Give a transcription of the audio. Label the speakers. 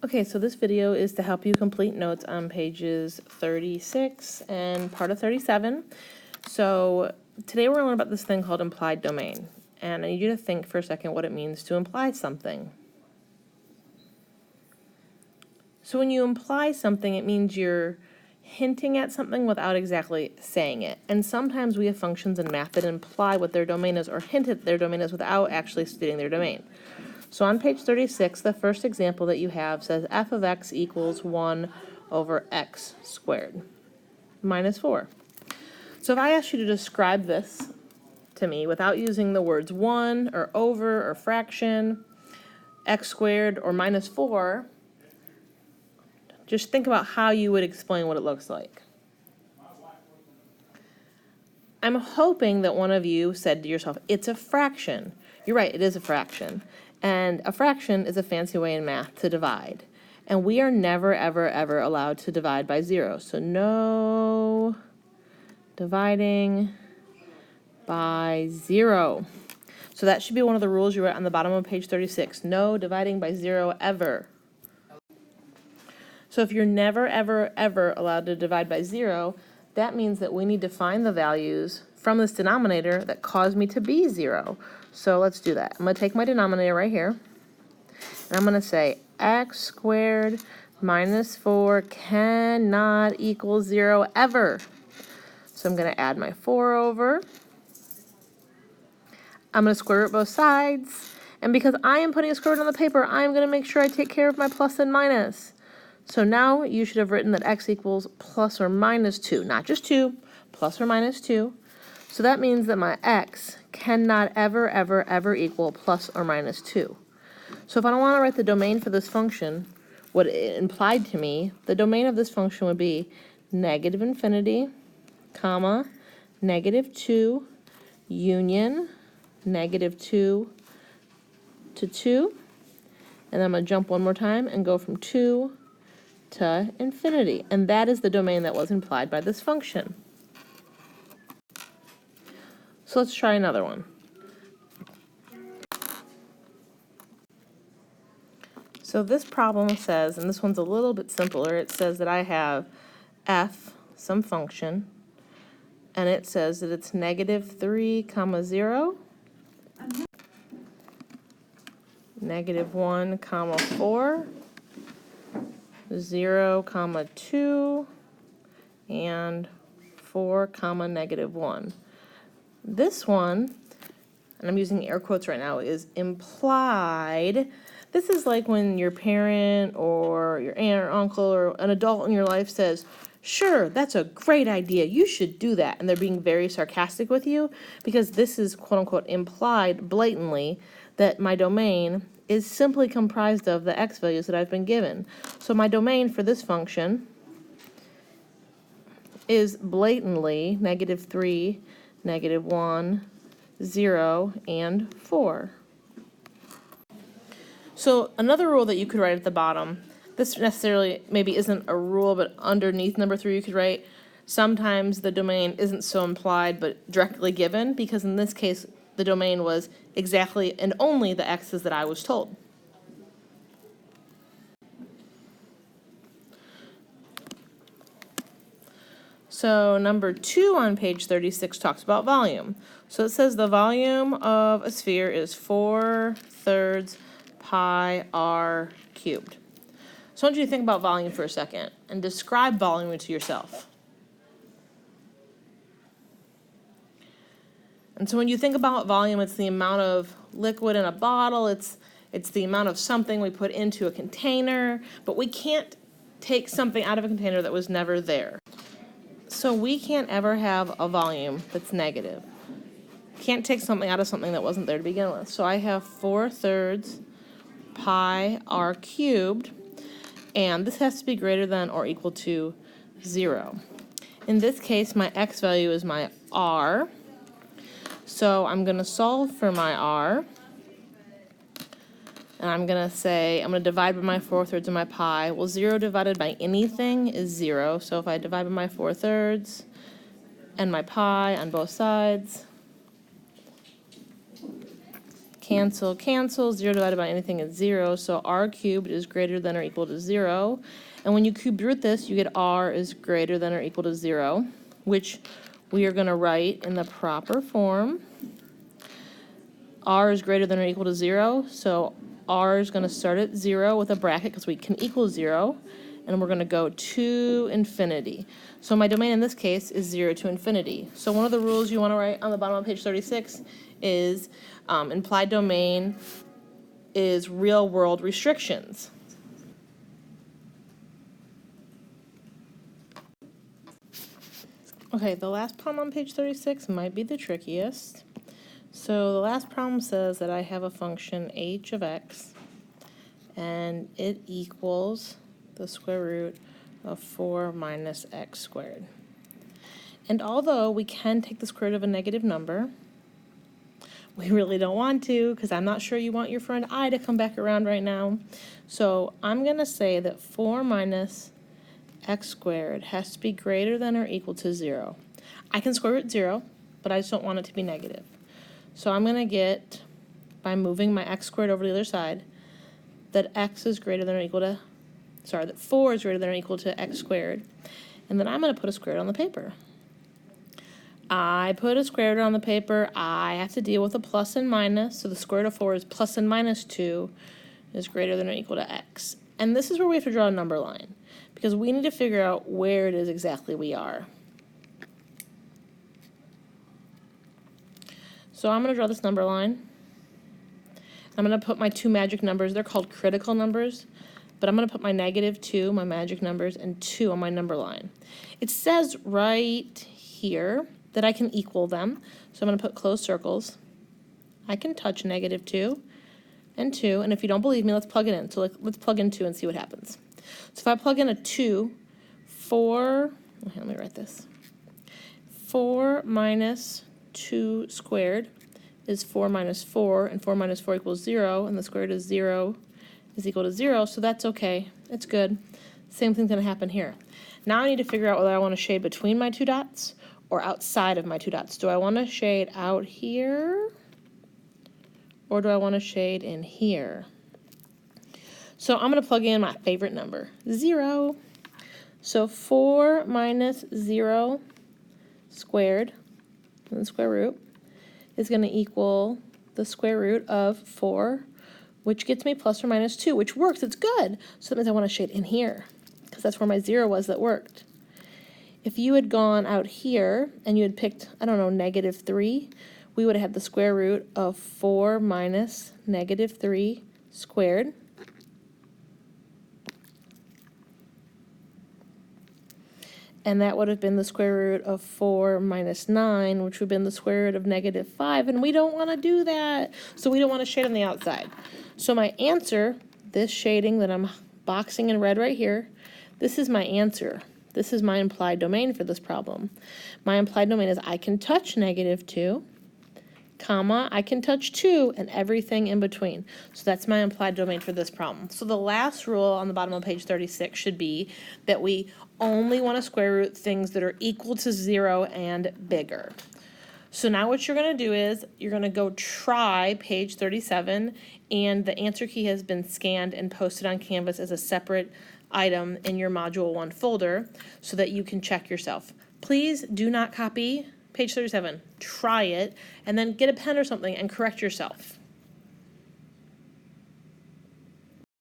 Speaker 1: Okay, so this video is to help you complete notes on pages 36 and part of 37. So today we're going to learn about this thing called implied domain. And I need you to think for a second what it means to imply something. So when you imply something, it means you're hinting at something without exactly saying it. And sometimes we have functions in math that imply what their domain is or hint at their domain is without actually stating their domain. So on page 36, the first example that you have says f of x equals 1 over x squared minus 4. So if I asked you to describe this to me without using the words 1 or over or fraction, x squared or minus 4, just think about how you would explain what it looks like. I'm hoping that one of you said to yourself, it's a fraction. You're right, it is a fraction. And a fraction is a fancy way in math to divide. And we are never, ever, ever allowed to divide by 0. So no dividing by 0. So that should be one of the rules you write on the bottom of page 36. No dividing by 0 ever. So if you're never, ever, ever allowed to divide by 0, that means that we need to find the values from this denominator that cause me to be 0. So let's do that. I'm going to take my denominator right here, and I'm going to say x squared minus 4 cannot equal 0 ever. So I'm going to add my 4 over. I'm going to square root both sides. And because I am putting a square root on the paper, I'm going to make sure I take care of my plus and minus. So now you should have written that x equals plus or minus 2, not just 2, plus or minus 2. So that means that my x cannot ever, ever, ever equal plus or minus 2. So if I don't want to write the domain for this function, what it implied to me, the domain of this function would be negative infinity, comma, negative 2, union, negative 2 to 2. And then I'm going to jump one more time and go from 2 to infinity. And that is the domain that was implied by this function. So let's try another one. So this problem says, and this one's a little bit simpler, it says that I have f, some function, and it says that it's negative 3 comma 0, negative 1 comma 4, 0 comma 2, and 4 comma negative 1. This one, and I'm using air quotes right now, is implied. This is like when your parent or your aunt or uncle or an adult in your life says, sure, that's a great idea, you should do that. And they're being very sarcastic with you because this is quote unquote implied blatantly that my domain is simply comprised of the x values that I've been given. So my domain for this function is blatantly negative 3, negative 1, 0, and 4. So another rule that you could write at the bottom, this necessarily maybe isn't a rule, but underneath number 3 you could write, sometimes the domain isn't so implied but directly given, because in this case the domain was exactly and only the x's that I was told. So number 2 on page 36 talks about volume. So it says the volume of a sphere is 4/3 pi r cubed. So I want you to think about volume for a second and describe volume to yourself. And so when you think about volume, it's the amount of liquid in a bottle, it's the amount of something we put into a container, but we can't take something out of a container that was never there. So we can't ever have a volume that's negative. Can't take something out of something that wasn't there to begin with. So I have 4/3 pi r cubed, and this has to be greater than or equal to 0. In this case, my x value is my r. So I'm going to solve for my r, and I'm going to divide by my 4/3 of my pi. Well, 0 divided by anything is 0, so if I divide by my 4/3 and my pi on both sides, Cancel, cancel. 0 divided by anything is 0. So r cubed is greater than or equal to 0. And when you cube root this, you get r is greater than or equal to 0, which we are going to write in the proper form. R is greater than or equal to 0. So r is going to start at 0 with a bracket because we can equal 0. And we're going to go to infinity. So my domain in this case is 0 to infinity. So one of the rules you want to write on the bottom of page 36 is implied domain is real world restrictions. Okay, the last problem on page 36 might be the trickiest. So the last problem says that I have a function h of x, and it equals the square root of 4 minus x squared. And although we can take the square root of a negative number, we really don't want to, because I'm not sure you want your friend I to come back around right now. So I'm going to say that 4 minus x squared has to be greater than or equal to 0. I can square root 0, but I just don't want it to be negative. So I'm going to get, by moving my x squared over to the other side, that x is greater than or equal to, that 4 is greater than or equal to x squared. And then I'm going to put a square root on the paper. I put a square root on the paper. I have to deal with a plus and minus. So the square root of 4 is plus and minus 2 is greater than or equal to x. And this is where we have to draw a number line, because we need to figure out where it is exactly we are. So I'm going to draw this number line. I'm going to put my two magic numbers. They're called critical numbers. But I'm going to put my -2, my magic numbers, and 2 on my number line. It says right here that I can equal them. So I'm going to put closed circles. I can touch -2 and 2. And if you don't believe me, let's plug it in. So let's plug in 2 and see what happens. So if I plug in a 2, 4, let me write this. 4 minus 2 squared is 4 minus 4, and 4 minus 4 equals 0, and the square root is 0 is equal to 0, so that's okay. It's good. Same thing's going to happen here. Now I need to figure out whether I want to shade between my two dots or outside of my two dots. Do I want to shade out here, or do I want to shade in here? So I'm going to plug in my favorite number, 0. So 4 minus 0 squared, and the square root, is going to equal the square root of 4, which gets me plus or minus 2, which works. It's good. So that means I want to shade in here, because that's where my 0 was that worked. If you had gone out here and you had picked, I don't know, -3, we would have had the square root of 4 minus -3 squared. And that would have been the square root of 4 minus 9, which would have been the square root of -5, and we don't want to do that. So we don't want to shade on the outside. So my answer, this shading that I'm boxing in red right here, this is my answer. This is my implied domain for this problem. My implied domain is I can touch -2, comma, I can touch 2, and everything in between. So that's my implied domain for this problem. So the last rule on the bottom of page 36 should be that we only want to square root things that are equal to 0 and bigger. So now what you're going to do is you're going to go try page 37, and the answer key has been scanned and posted on Canvas as a separate item in your Module 1 folder so that you can check yourself. Please do not copy page 37. Try it, and then get a pen or something and correct yourself.